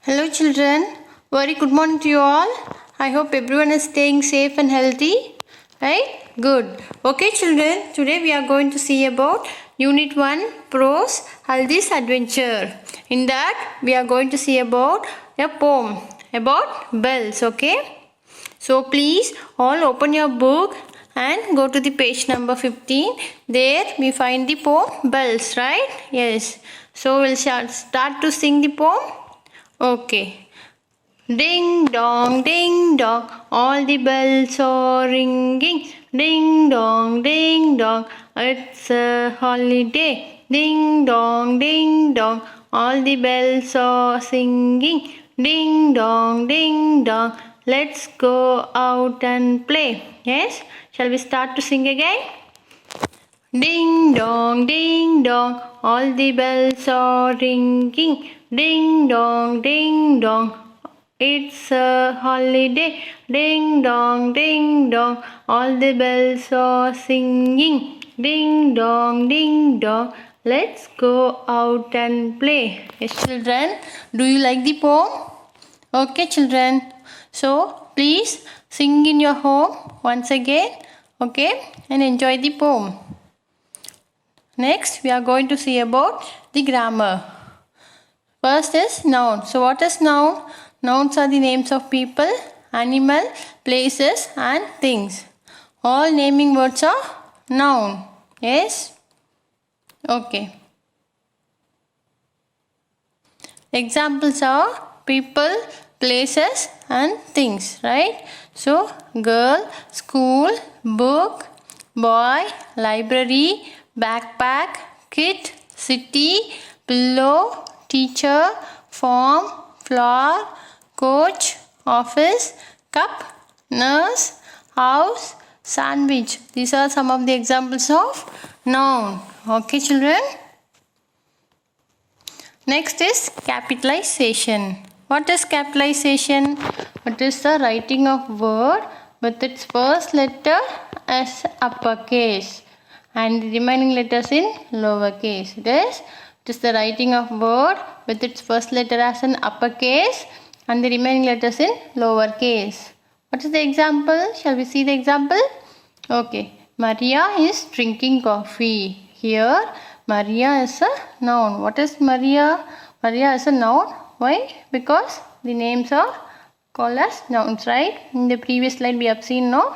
Hello children, very good morning to you all. I hope everyone is staying safe and healthy. Right? Good. Okay children, today we are going to see about Unit 1 Prose Haldi's Adventure. In that we are going to see about a poem about bells. Okay? So please all open your book and go to the page number 15. There we find the poem Bells, right? Yes. So we'll start to sing the poem. Okay. Ding dong, all the bells are ringing. Ding dong, it's a holiday. Ding dong, all the bells are singing. Ding dong, let's go out and play. Yes, shall we start to sing again? Ding dong, all the bells are ringing. Ding dong, it's a holiday. Ding dong, all the bells are singing. Ding dong, let's go out and play. Yes, children, do you like the poem? Okay, children. So, please sing in your home once again. Okay, and enjoy the poem. Next, we are going to see about the grammar. First is noun. So, what is noun? Nouns are the names of people, animal, places and things. All naming words are noun. Yes? Okay. Examples are people, places and things, right? So, girl, school, book, boy, library, backpack, kit, city, pillow, teacher, farm, flower, coach, office, cup, nurse, house, sandwich. These are some of the examples of noun. Okay, children? Next is capitalization. What is capitalization? It is the writing of word with its first letter as uppercase and the remaining letters in lowercase. It is the writing of word with its first letter as an uppercase and the remaining letters in lowercase. What is the example? Shall we see the example? Okay. Maria is drinking coffee. Here, Maria is a noun. What is Maria? Maria is a noun. Why? Because the names are called as nouns, right? In the previous slide we have seen, no?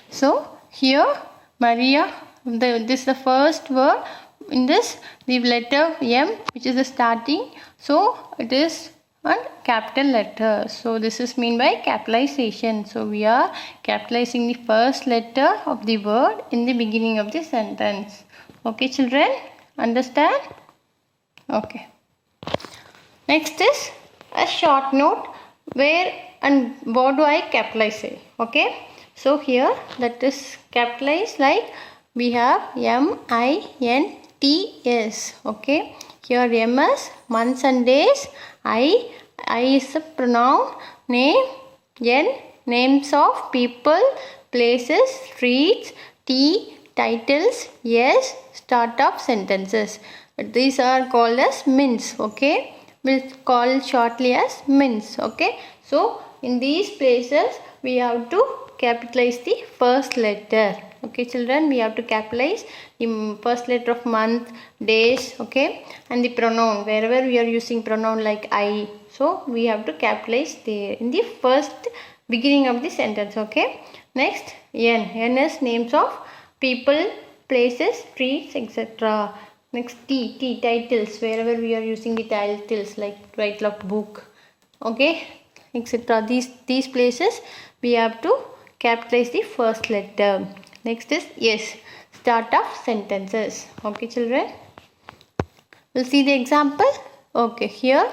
So, here, Maria, this is the first word. In this, the letter M, which is the starting. So, it is a capital letter. So, this is meant by capitalization. So, we are capitalizing the first letter of the word in the beginning of the sentence. Okay, children? Understand? Okay. Next is a short note where and what do I capitalize it? Okay. So, here that is capitalized like we have M-I-N-T-S. Okay. Here M is months and days. I is a pronoun. Name. N names of people, places, streets. T titles. S start of sentences. These are called as mints. Okay. We'll call shortly as mints. Okay. So in these places we have to capitalize the first letter. Okay, children, we have to capitalize the first letter of month, days, okay, and the pronoun. Wherever we are using pronoun like I, so we have to capitalize there in the first beginning of the sentence. Okay. Next, N is names of people, places, streets, etc. Next, T titles. Wherever we are using the titles like title of book, okay, etc. These places we have to capitalize the first letter. Next is S, start of sentences. Okay, children. We'll see the example. Okay, here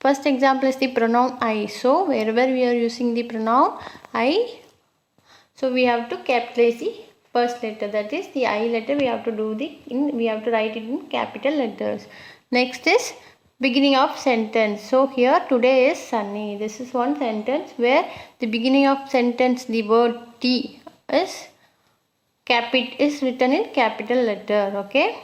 first example is the pronoun I. So wherever we are using the pronoun I, so we have to capitalize the first letter. That is the I letter. We have to write it in capital letters. Next is beginning of sentence. So here today is sunny. This is one sentence where the beginning of sentence the word T is written in capital letter. Okay.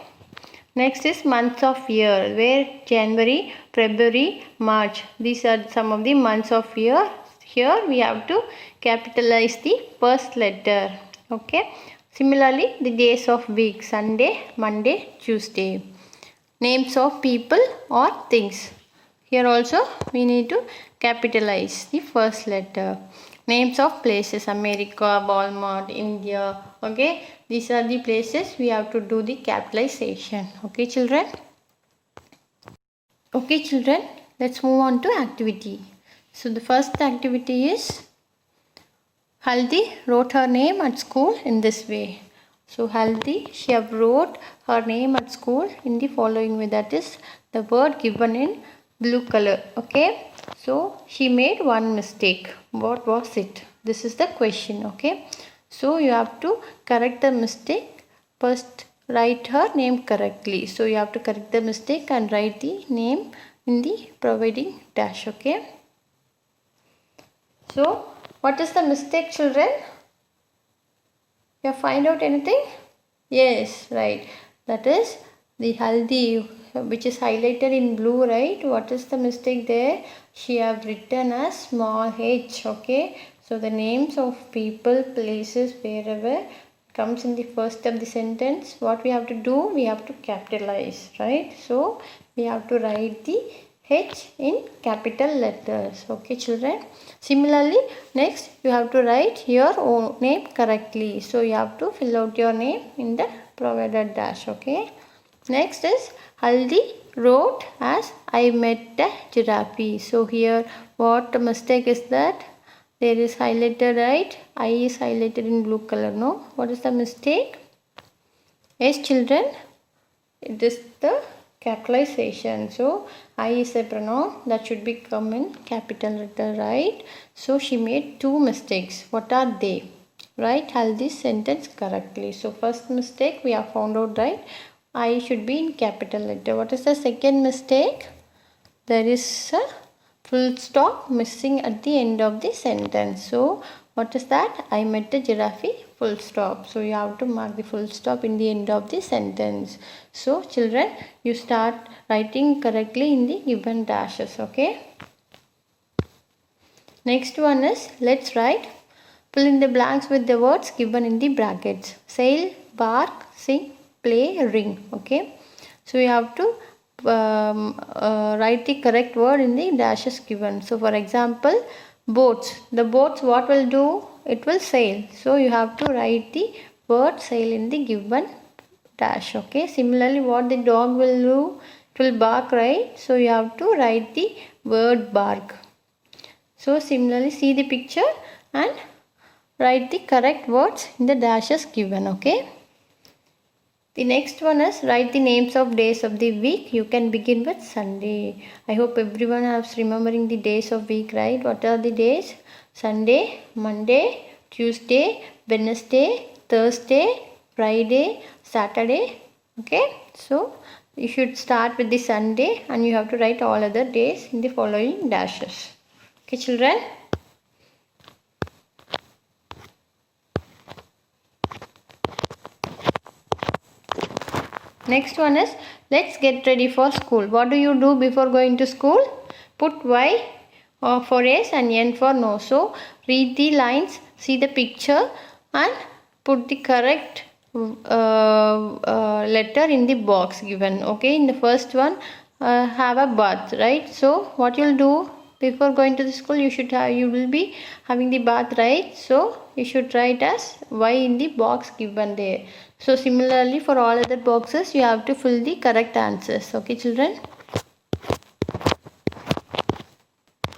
Next is months of year, where January, February, March. These are some of the months of year. Here we have to capitalize the first letter. Okay. Similarly, the days of week: Sunday, Monday, Tuesday. Names of people or things. Here also we need to capitalize the first letter. Names of places: America, Walmart, India. Okay, these are the places we have to do the capitalization. Okay, children. Okay, children, let's move on to activity. So the first activity is Haldi wrote her name at school in this way. So Haldi, she have wrote her name at school in the following way. That is the word given in blue color. Okay. So she made one mistake. What was it? This is the question. Okay. So you have to correct the mistake. First write her name correctly. So you have to correct the mistake and write the name in the providing dash. Okay. So what is the mistake, children? You find out anything? Yes, right. That is the haldi, which is highlighted in blue, right? What is the mistake there? She have written as small h. Okay. So the names of people, places, wherever comes in the first of the sentence, what we have to do? We have to capitalize, right? So we have to write the H in capital letters. Okay, children. Similarly, next you have to write your own name correctly. So you have to fill out your name in the provided dash. Okay. Next is Haldi wrote as I met a giraffe. So here what mistake is that? There is highlighted, right? I is highlighted in blue color. No. What is the mistake? Yes, children. It is the capitalization. So I is a pronoun that should be come in capital letter, right? So she made two mistakes. What are they? Write Haldi's sentence correctly. So first mistake we have found out, right? I should be in capital letter. What is the second mistake? There is a full stop missing at the end of the sentence. So what is that? I met a giraffe, full stop. So you have to mark the full stop in the end of the sentence. So children, you start writing correctly in the given dashes. Okay. Next one is let's write. Fill in the blanks with the words given in the brackets. Sail, bark, sing, play, ring. Okay. So you have to write the correct word in the dashes given. So for example, boats. The boats what will do? It will sail. So you have to write the word sail in the given dash. Okay. Similarly, what the dog will do? It will bark, right? So you have to write the word bark. So similarly, see the picture and write the correct words in the dashes given. Okay. The next one is write the names of days of the week. You can begin with Sunday. I hope everyone is remembering the days of week, right? What are the days? Sunday, Monday, Tuesday, Wednesday, Thursday, Friday, Saturday. Okay. So you should start with the Sunday and you have to write all other days in the following dashes. Okay, children. Next one is let's get ready for school. What do you do before going to school? Put Y for yes and N for no. So read the lines, see the picture and put the correct letter in the box given. Okay, in the first one have a bath, right? So what you'll do before going to the school, you will be having the bath, right? So you should write as Y in the box given there. So similarly for all other boxes you have to fill the correct answers. Okay, children.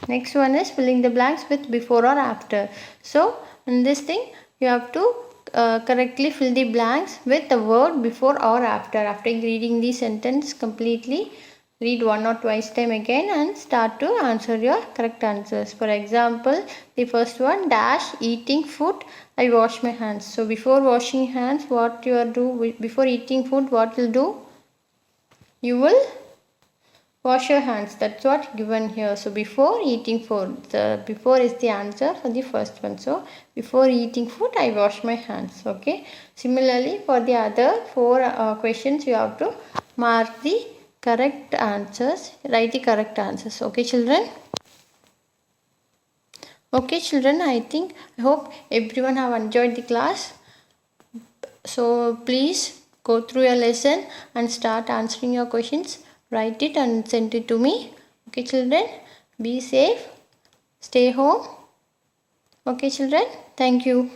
Next one is filling the blanks with before or after. So in this thing you have to correctly fill the blanks with the word before or after. After reading the sentence completely, read one or twice time again and start to answer your correct answers. For example, the first one, dash eating food, I wash my hands. So before washing hands, what you are do? Before eating food, what you'll do? You will wash your hands. That's what given here. So before eating food, the before is the answer for the first one. So before eating food, I wash my hands. Okay. Similarly, for the other four questions, you have to mark the correct answers, write the correct answers. Okay children? Okay children, I hope everyone have enjoyed the class. So please go through your lesson and start answering your questions. Write it and send it to me. Okay children, be safe, stay home. Okay children, thank you.